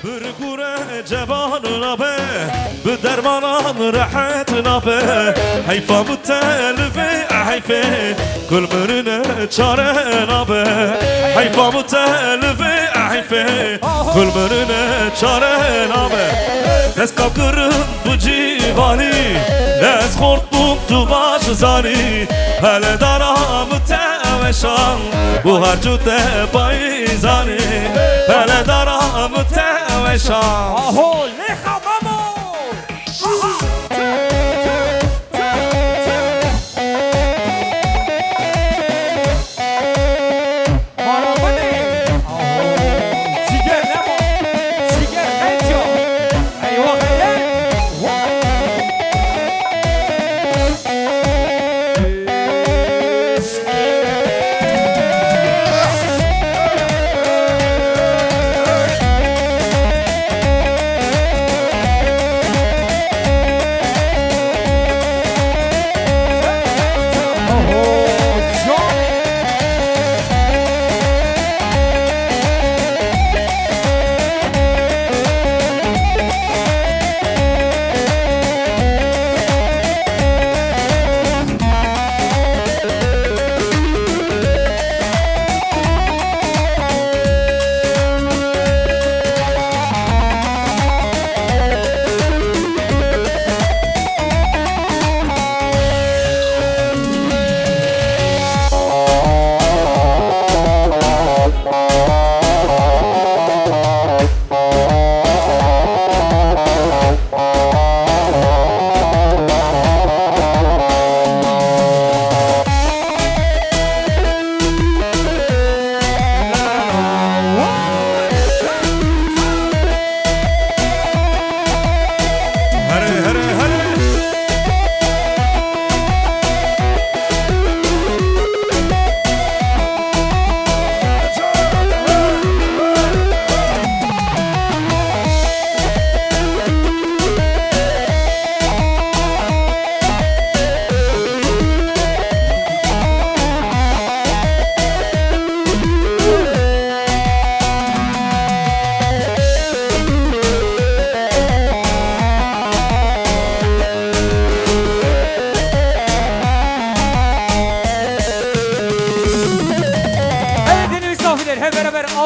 برقورة جباننا به بدرمانان راحتنا به حيفا متلفي حيفي كل مرنا چارنا به حيفا متلفي حيفي كل مرنا چارنا به ناس كاكرن بجيباني ناس خورتم تو باش زاني هل دارا متوشان bu harcude bayzani hele daram teveşan Aho leha mamo Marabani Aho Ciger lemo Ciger metyo Eyvah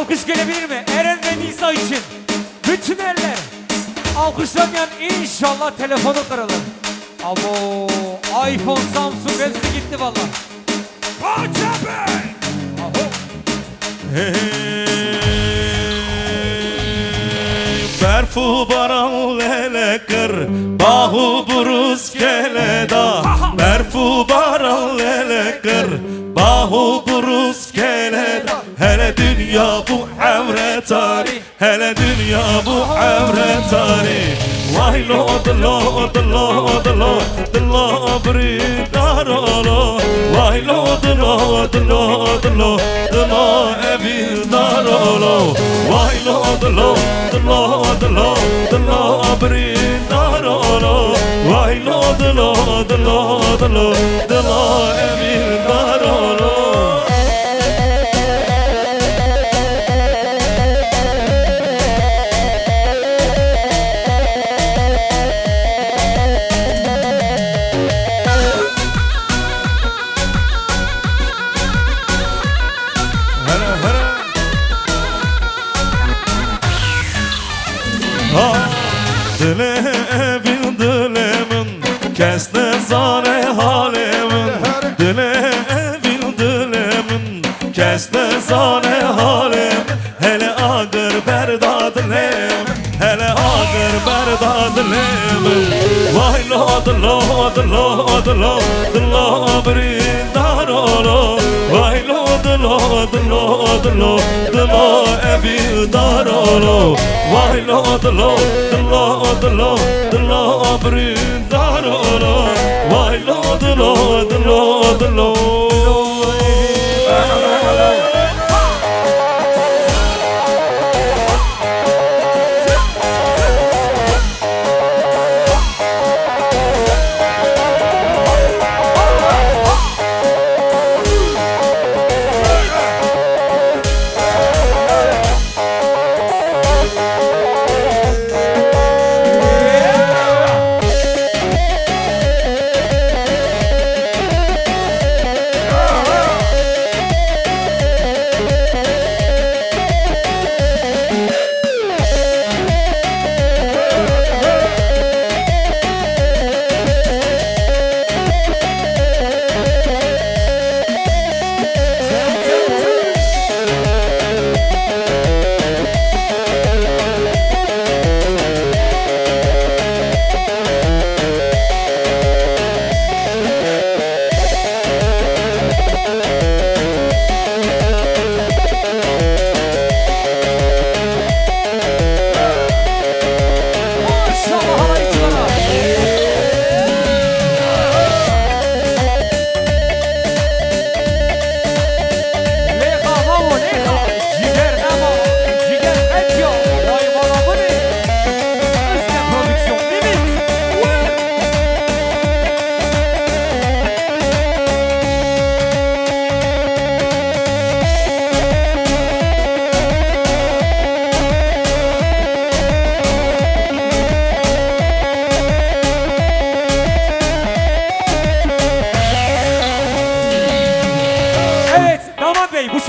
Alkış gelebilir mi? Eren ve Nisa için. Bütün eller. Alkışlamayan inşallah telefonu kırılır. Abo, iPhone, Samsung hepsi gitti valla. Koca Bey! Aho. برفو بران للکر باهو بروز کلدا برفو بران للکر باهو بروز کلدا hele dünya bu emretari hele dünya bu emretari vay lord lord lord lord lord bridaro vay lord lord lord lord lord evildaro vay lord lord lord lord lord bridaro vay lord lord lord lord lord evildaro Dilemin dilemin kesne zane halemin Dilemin dilemin kesne zane halim hele ağır berdadilem hele ağır berdadilem vay lord lord lord lord lord brindarolo vay lord lord lord lord lord evildarolo vay lord lord lord lord lord brindarolo vay lord lord lord lord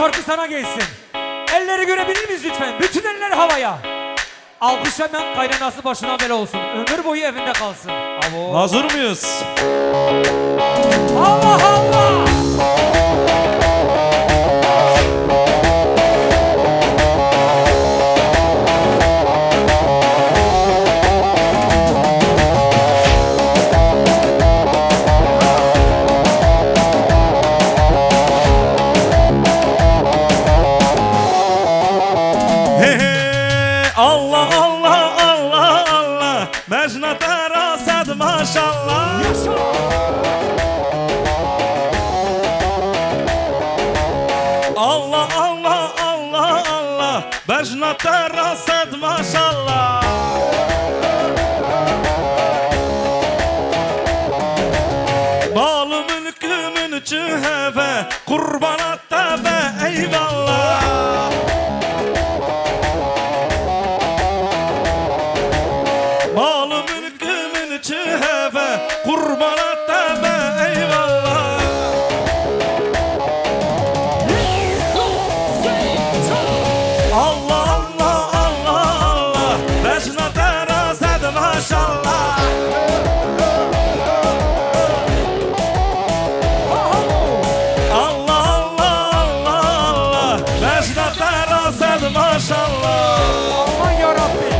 şarkı sana gelsin. Elleri görebilir miyiz lütfen? Bütün eller havaya. Alkışlamayan kaynanası başına bela olsun. Ömür boyu evinde kalsın. Abo. Hazır mıyız? Allah Allah. Allah Allah Allah Allah Mecnun terased maşallah Allah Allah Allah Allah Mecnun terased maşallah Malı mülkümün cüheve Kurbanat tebe eyvallah Malı mülkümün cüheve Kurbanat tebe eyvallah Allah Allah Allah Allah Mecnun terased maşallah Allah Allah Allah Allah Mecnun terased maşallah Aman yarabbim.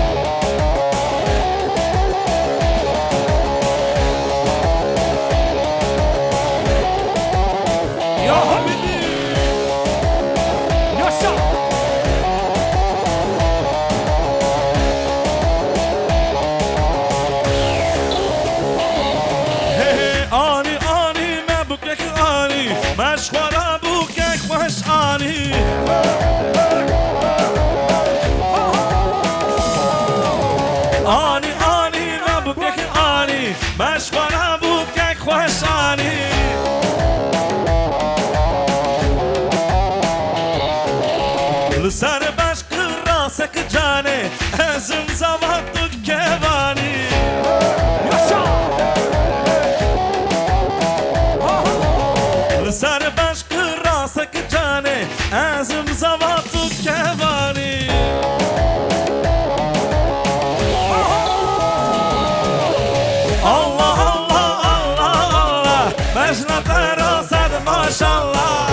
Ya Hamidi Yaşa. Ani ani me bukek ani Meşvara bukek baş ani Ani ani me bukek ani Meşvara bukek baş ani Lısar baş kırasek cane Ezim zavattuk kevani Yaşa. Lısar baş kırasek cane Ezim zavattuk kevani Allah Allah Allah Allah Mecnun terased maşallah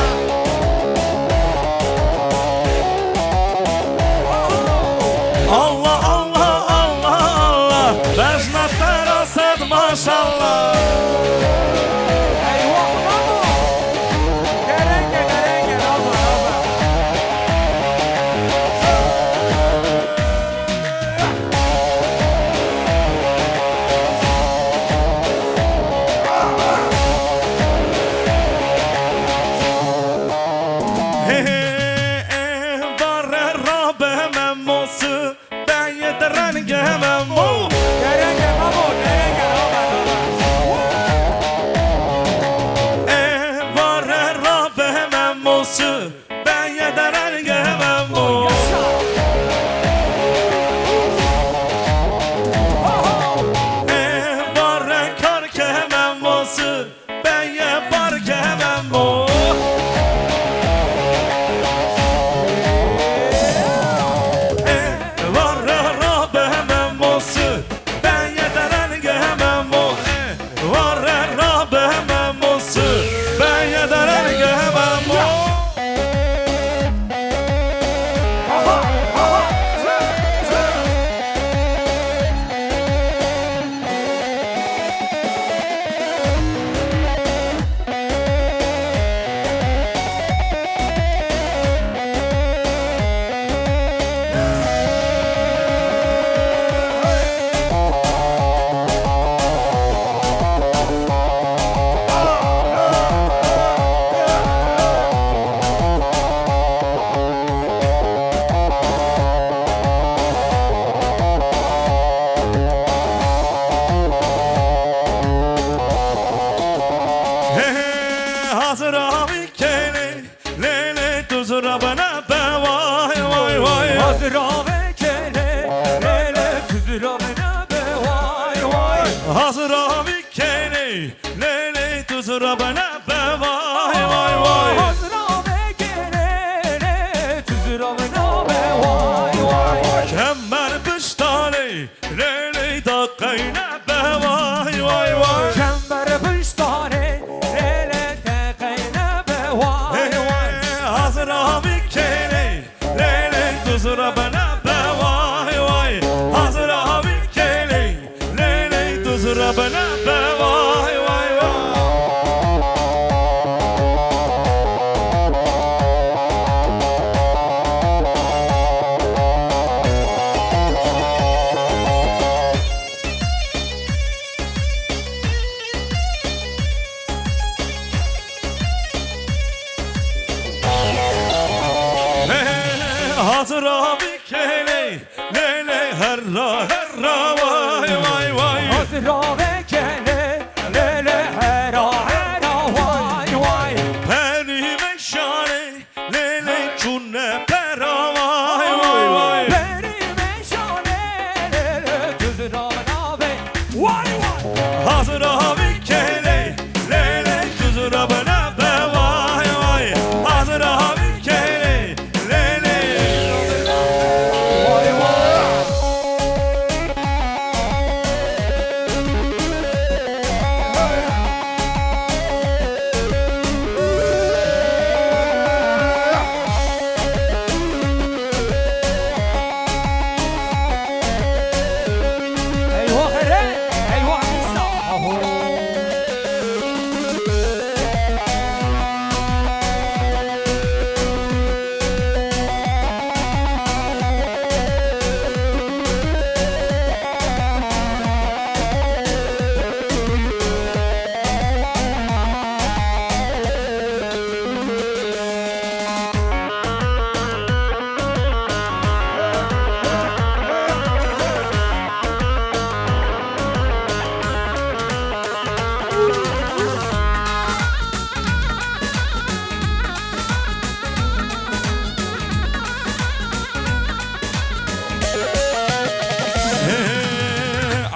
Allah Allah Allah Allah Mecnun terased maşallah Eyvah Mamo. Derenge derenge Rama Rama. Varre rabe memosu Ben yedirenge memo Derenge Mamo. Derenge Rama Rama. Varre rabe memosu Ben yedirenge memo Yaşa. Varre karke memosu Ben ye barke memo Varre rabe memosu Ben yedirenge memo Varre rabe memosu Ben yedirenge memo Aha. Aha. Hazır abi kele Lele tuzura bana be vay vay vay Hazıra ve kele. Lele tüzüra ve nebe. Vay vay. Hazır abi kele Lele tuzura bana be vay vay vay Hazıra ve kele. bana be vay vay. Hazır abi kele lele tuzra bana be vay vay vay. Hazır abi kele lele herra herra vay vay vay. Hazıra ve kele lele hera hera vay vay. Peri meşale lele çunne pera vay vay vay. Benim eşane lele tuzra bana ve vay vay. Hazır abi kele lele tuzra bana be vay vay. Hazır abi kele lele. Vay vay. Eyvah hele, eyvah İsa. Aho.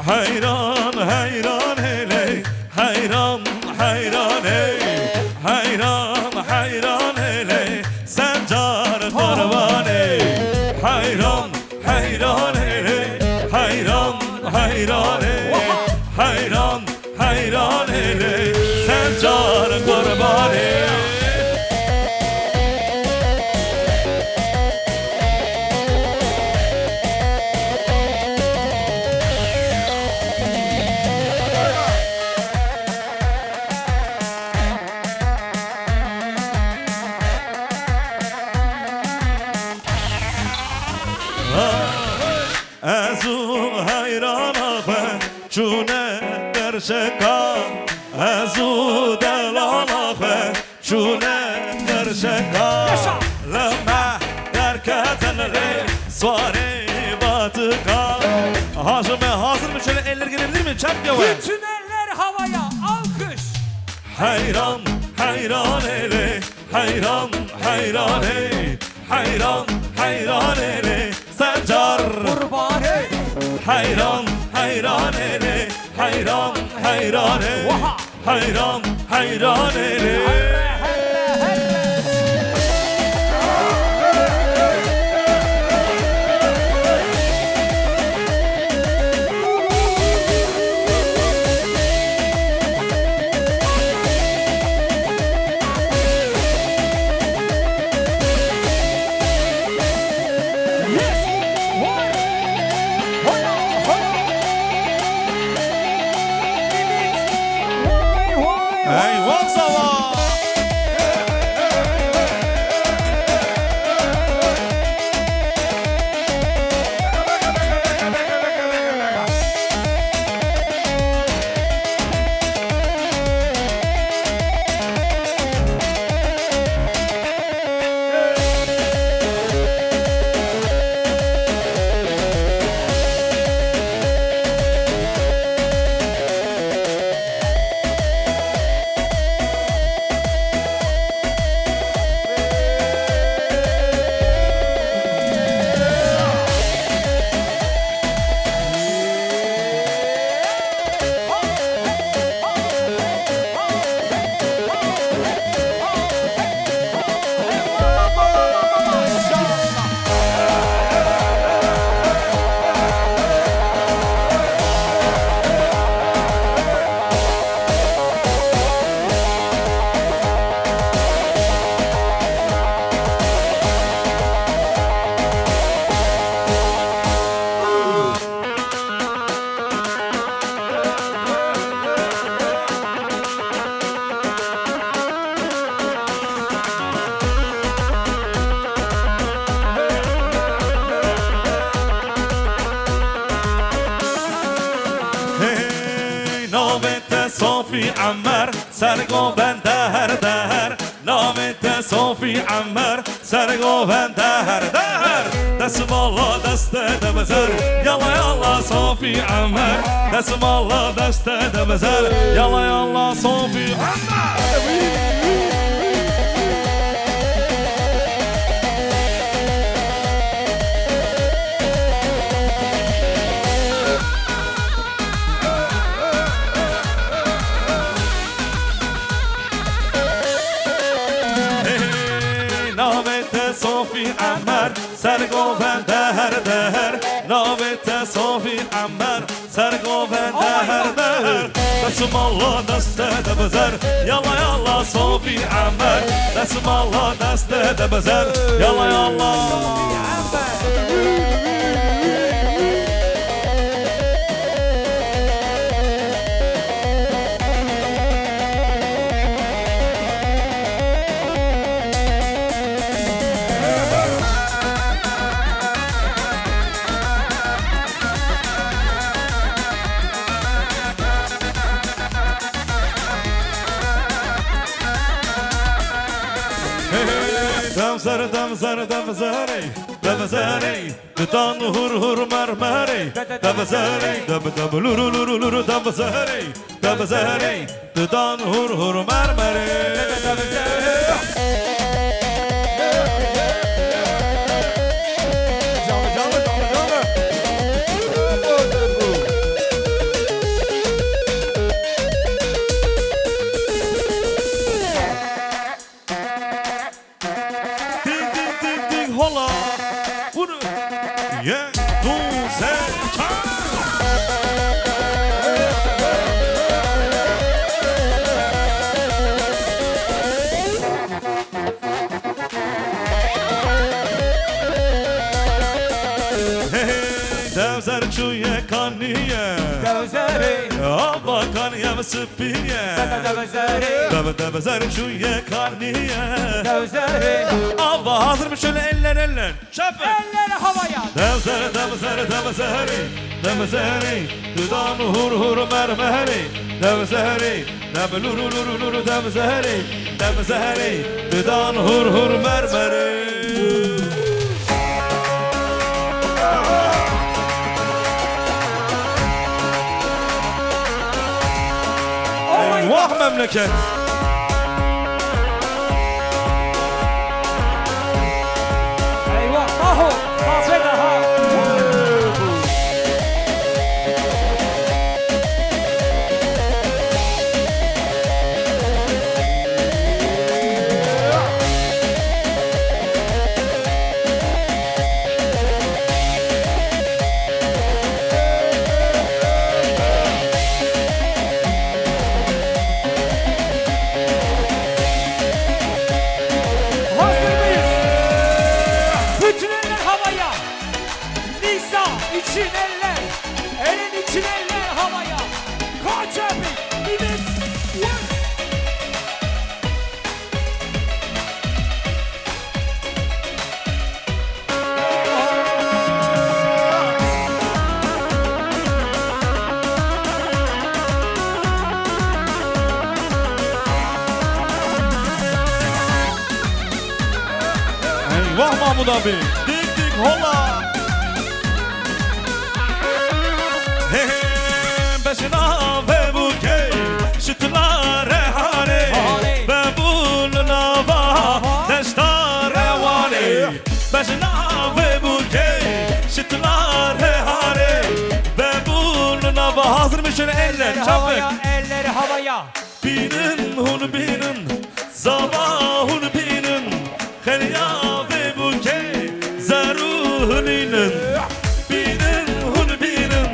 Hayran hayran hele hayran hayran hey. Hayran hayran hele Sencar Karvane. Hayran hayran hele hayran hayran hey. Hayran hayran hele Sencar Karvane. Azu hayran ben çune derşeka. Azu delala ben çune derşeka. Yaşa. Lama derketen re suare batıka. Hacıme hazır mı? Şöyle eller gelebilir mi? Çarp yavaş. Bütün eller havaya, alkış. Hayran hayran hele hayran hayran hey. Hayran hayran hele Sencar. Kurban ey. Hayran hayran hele hayran hayran hele. Oha. Hayran hayran hele. Herre herre herre. Yes. Vay. Hoya hoya. Evet. Vay vay. Hey, what's up? صوفي عمر سرقو بن دهر دهر نامت صوفي عمر سرقو بن دهر دهر دسم الله دست دمزر يلا يلا صوفي عمر دسم الله دست دمزر يلا يلا صوفي عمر صوفي عمر سرقو بن دهر دهر نابت صوفي عمر سرقو بن دهر دهر بسم الله دست دبزر يلا يلا صوفي عمر بسم الله دست دبزر يلا يلا Damzar damzar damzari damzari dudan hur hur marmari damzari dam dam luru luru luru damzari damzari dudan hur hur marmari Hola, bunu ye duze Devzer çuye kaniye Devzeri Abba kaniye mısıpiye Devzeri Devzer çuye kaniye Devzeri Abba hazır mı şöyle eller eller Şapı Elleri havaya Devzer devzer devzeri Devzeri Dudan hur hur mermeri Devzeri Devluru luru luru devzeri Devzeri Dudan hur hur mermeri Vah memleket Eyvah Taho Mahvede ha İçin eller, elin için eller havaya. Kaç öpük, limit, Eyvah Mahmud abi dik dik hola Beşina ve buke şıtla rehane ve buluna va deşta revane Beşina ve buke şıtla rehane ve buluna va hazır mı şöyle eller çabuk elleri havaya Binin hun binin zavahun binin Kheliya ve buke zaruhuninin Binin hun binin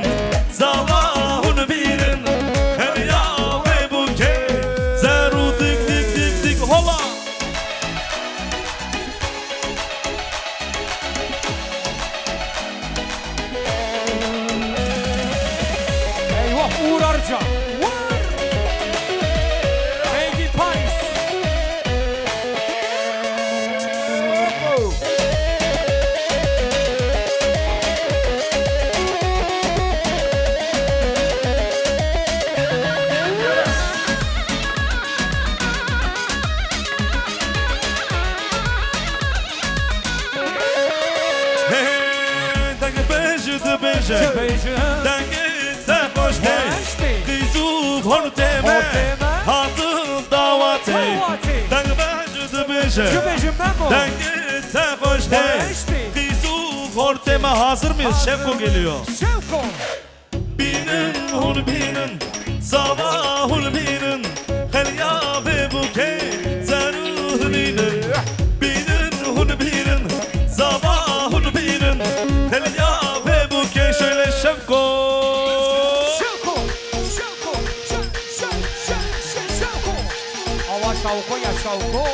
zavahun binin Kheliya ve buke zaru dik dik dik dik hola Eyvah Uğur Arca Made in Paris جد بيجي تبيجي دنگي تخوشتي خوشتي. قيزوك هرتيمة هرتيمة. هاتم دعواتي دعواتي. دنگ بجد بيجي تبيجي مemo Denge tekoşte Tekoşte. Kizuk horteme hazır mıyız? Şefko geliyor. Şevko Binin hul binin Sabahul binin Helya ve buke Zeruh binin Binin hul binin Sabahul binin Helya ve buke Şöyle Şefko Şevko Şevko Şevko Ava Şevko ya Şevko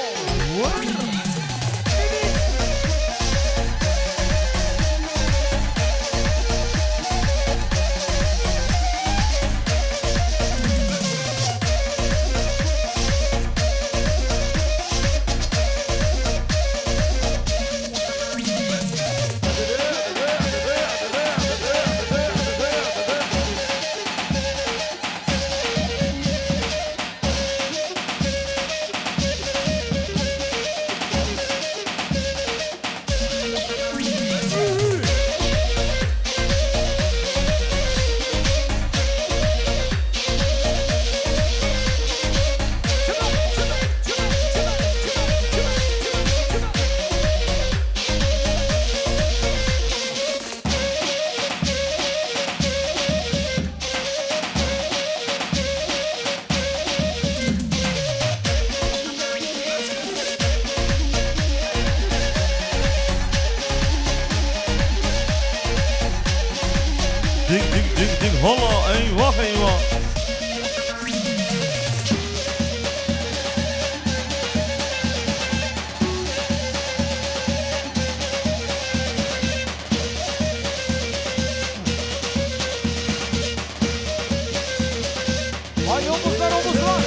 Dik dik dik dik hola eyvah eyvah Hay omuzlar omuzlar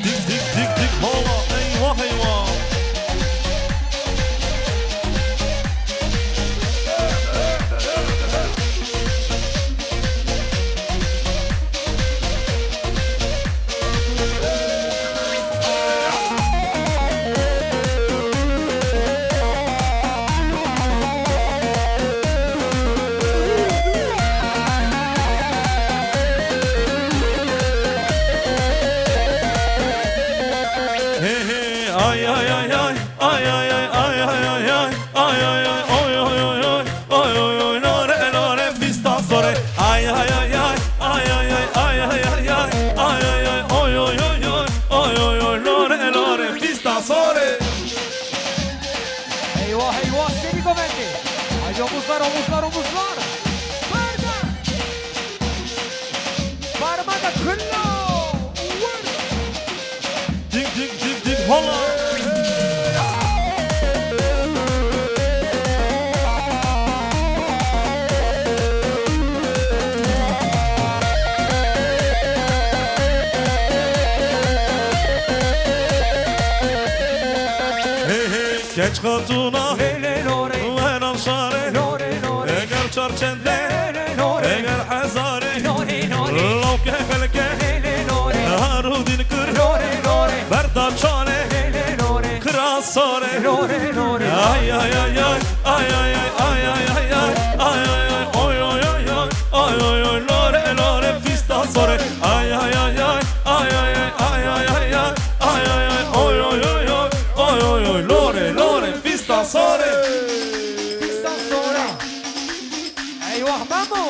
Dik dik dik dik hola eyvah eyvah Hey hey ay ay ay ay ay ay ay ay ay ay ay ay ay ay oy oy oy oy oy oy oy lore lore vista sore ay ay ay ay ay ay ay ay ay ay ay ay ay ay oy oy oy oy oy oy oy lore lore vista sore Eyvah eyvah seni gomendi Hay omuzlar omuzlar omuzlar Barda Parmağı kıllo dik dik dik dik hola Hey hey geç katuna Lele lore Ver alşare Lore lore Eğer çarçende Lele lore Eğer hazare Lore lore Lav kefelke Lele lore Harudin kır Lore lore Berda çare Lele lore Kras sore Lore lore Ay ay ay ay Ay ay ay ay ay ay ay Ay ay ay oy oy oy oy Ay oy oy lore lore Fista sore Ay ay ay ay Ay ay ay ay ay ay ay Ay ay ay oy oy oy oy Oy oy oy lore lore Fista sore Pistan sonra Eyvah Memo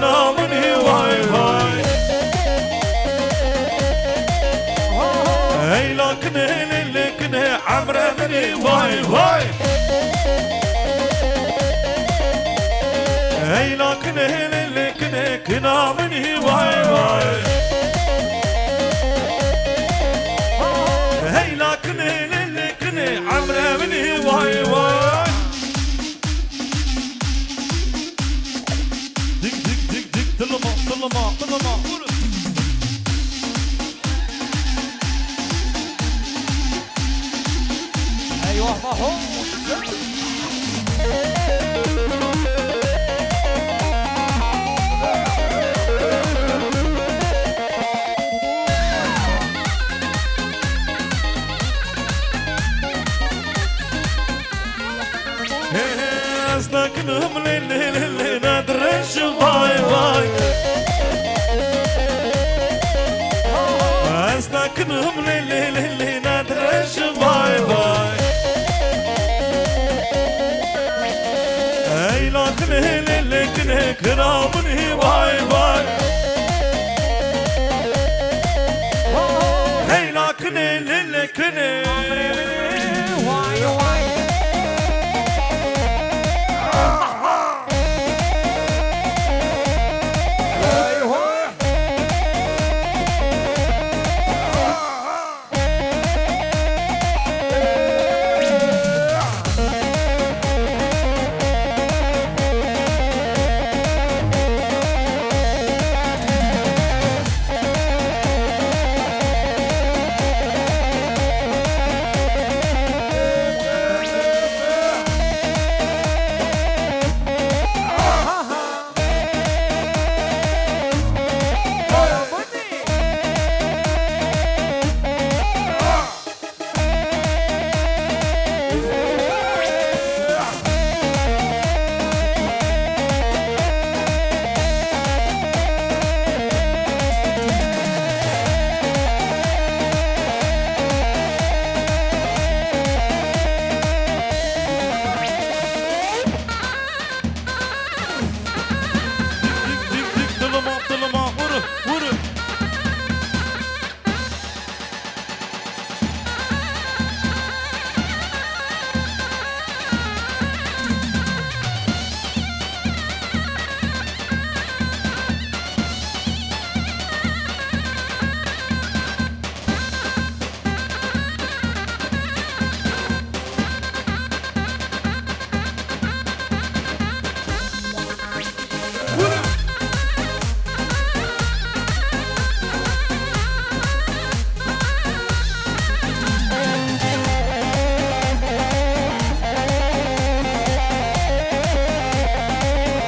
kınamını vay vay. Ey lakne lelekne amremini vay vay. Ey lakne lelekne kınamını vay vay. Ey lakne lelekne amremini vay vay. Dik dik dik dik tılama tılama tılama vurun. Eyvah maho. Esnaknım lele lele nadreş vay vay. Esnaknım lele lele nadreş vay vay. Ey lakne lele kne kınamını vay vay. Ey lakne lele kne Vay vay.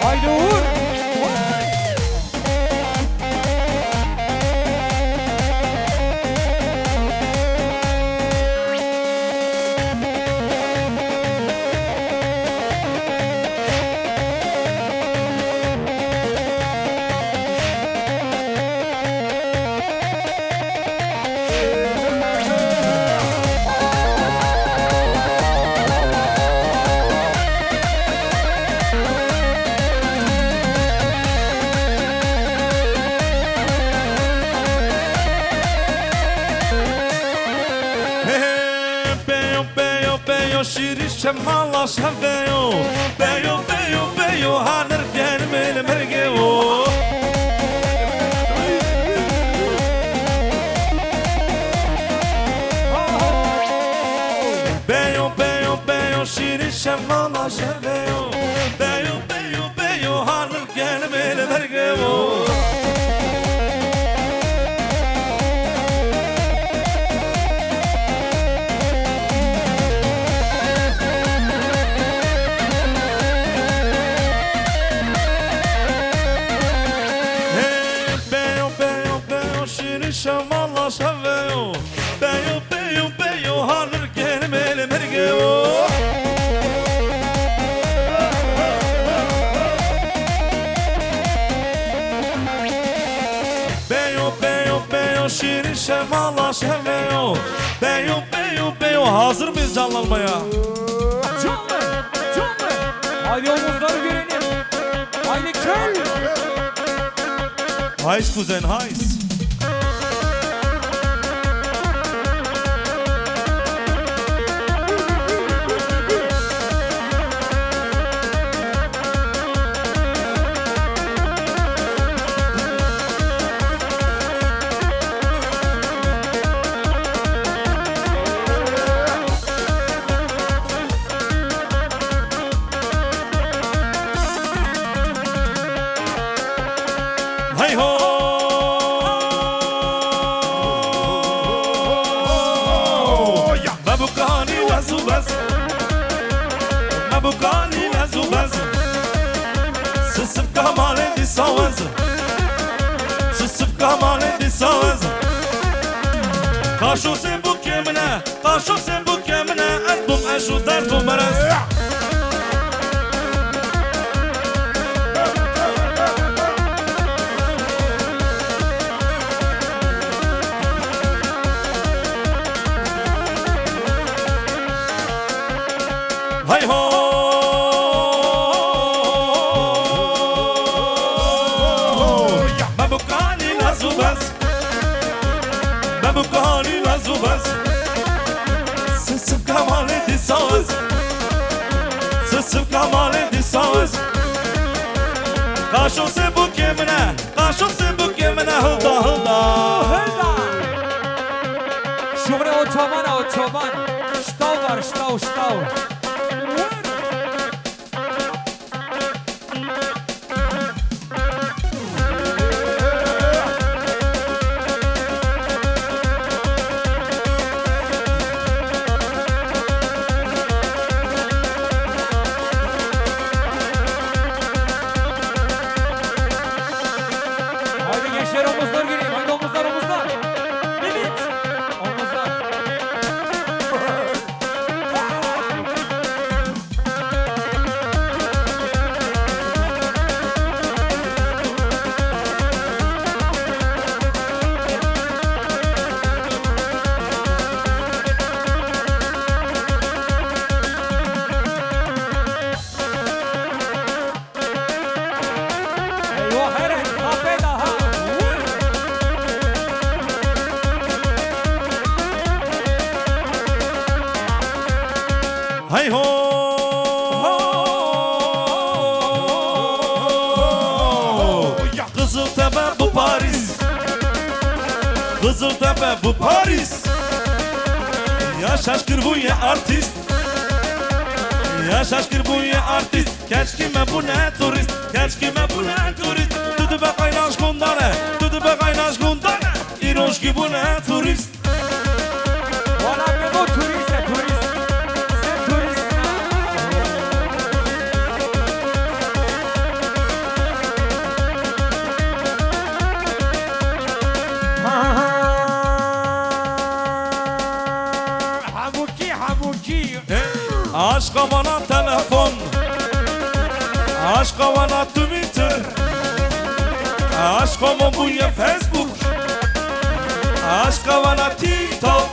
Haydi Uğur. شيري الشمالة شهبيو بيو بيو بيو هنرجع من مرجعو بيو بيو بيو شيري الشمالة شهبيو بيو بيو بيو هنرجع من مرجعو Şamallah şaveyo beyo beyo beyo hanır gelmeli mergeyo beyo beyo beyo şirin şamallah şaveyo beyo beyo beyo hazır mıyız canlanmaya? Canlı, canlı. Haydi omuzları görelim. Haydi köy. Hays kuzen hays. Hey ho! Mabukani lazubas, mabukani lazubas. Sısıf kamalin di savaz, sısıf kamalin di savaz. Kaşo sen bu kemine, kaşo sen bu kemine. Etbum eşu derdum meres. Hey ho! Mabukani lazubas, mabukani lazubas. Sısıf kamali di savaz, sısıf kamali di savaz. Kaşo se bu kemine, kaşo se bu kemine. Hılda hılda. Hılda. Şurada otoban. Ştav var, ştav. Haydi gençler omuzlar göreyim. Haydi omuzlar. Evet. Omuzlar. Eyvah Eren. Kapı daha. Hey ho! Kızıltepe bu Paris, Kızıltepe bu Paris. Ya şaşkır bu ya artist, ya şaşkır bu ya artist. Keç kime bu ne turist, keç kime bu ne turist. Tudu be kaynaş gundane, tudu be kaynaş gundane. İroş ki bu ne turist. Valla ben o turist. Sen turist. Hamuki. Aşka bana telefon, aşka bana Twitter, aşka bu ya Facebook, aşka bana TikTok.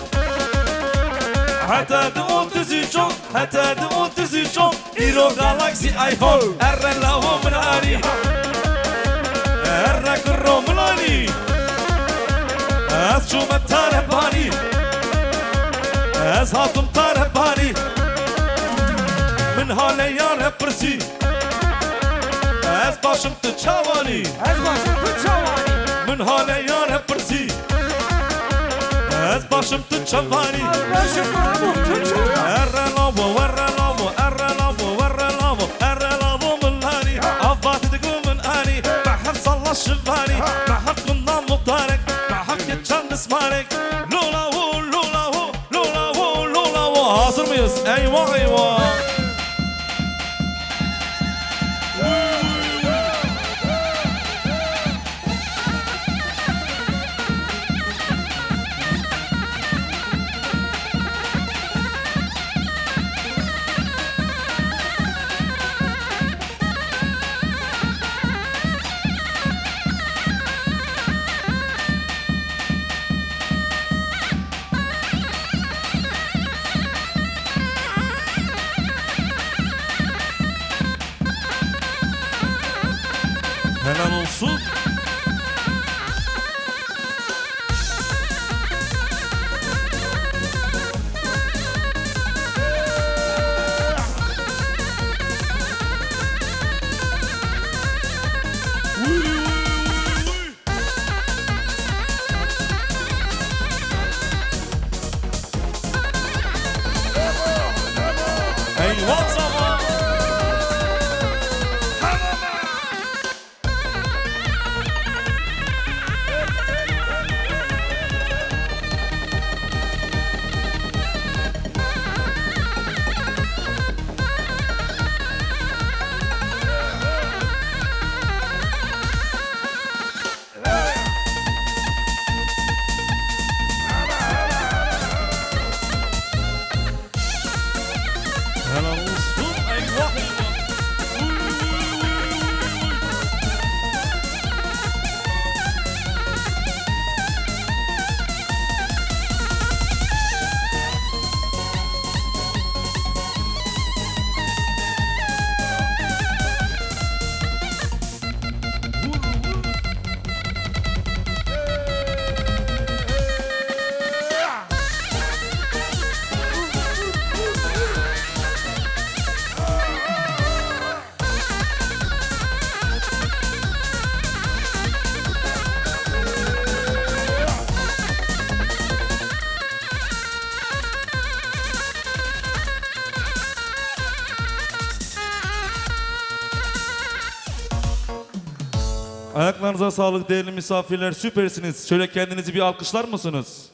Hatta de 33 çok, hatta de 33 çok. Iro Galaxy iPhone, erre lavo mlani, erre kırro mlani. Az çume tarepani, az hatım tarepani. Min hale yar persi, az başım tu çavani. Min hale yar persi, az başım tu çavani. Erre lavo, erre lavo, erre lavo, erre lavo, erre lavo mlani. Avvat edgum ani, bahar salla şivani, bahar kundan mutarek, bahar geçen ismarek. Lula hu, lula hu, lula hu, lula hu. Hazır mıyız? Eyvah eyvah. Ayaklarınıza sağlık değerli misafirler, süpersiniz. Şöyle kendinizi bir alkışlar mısınız?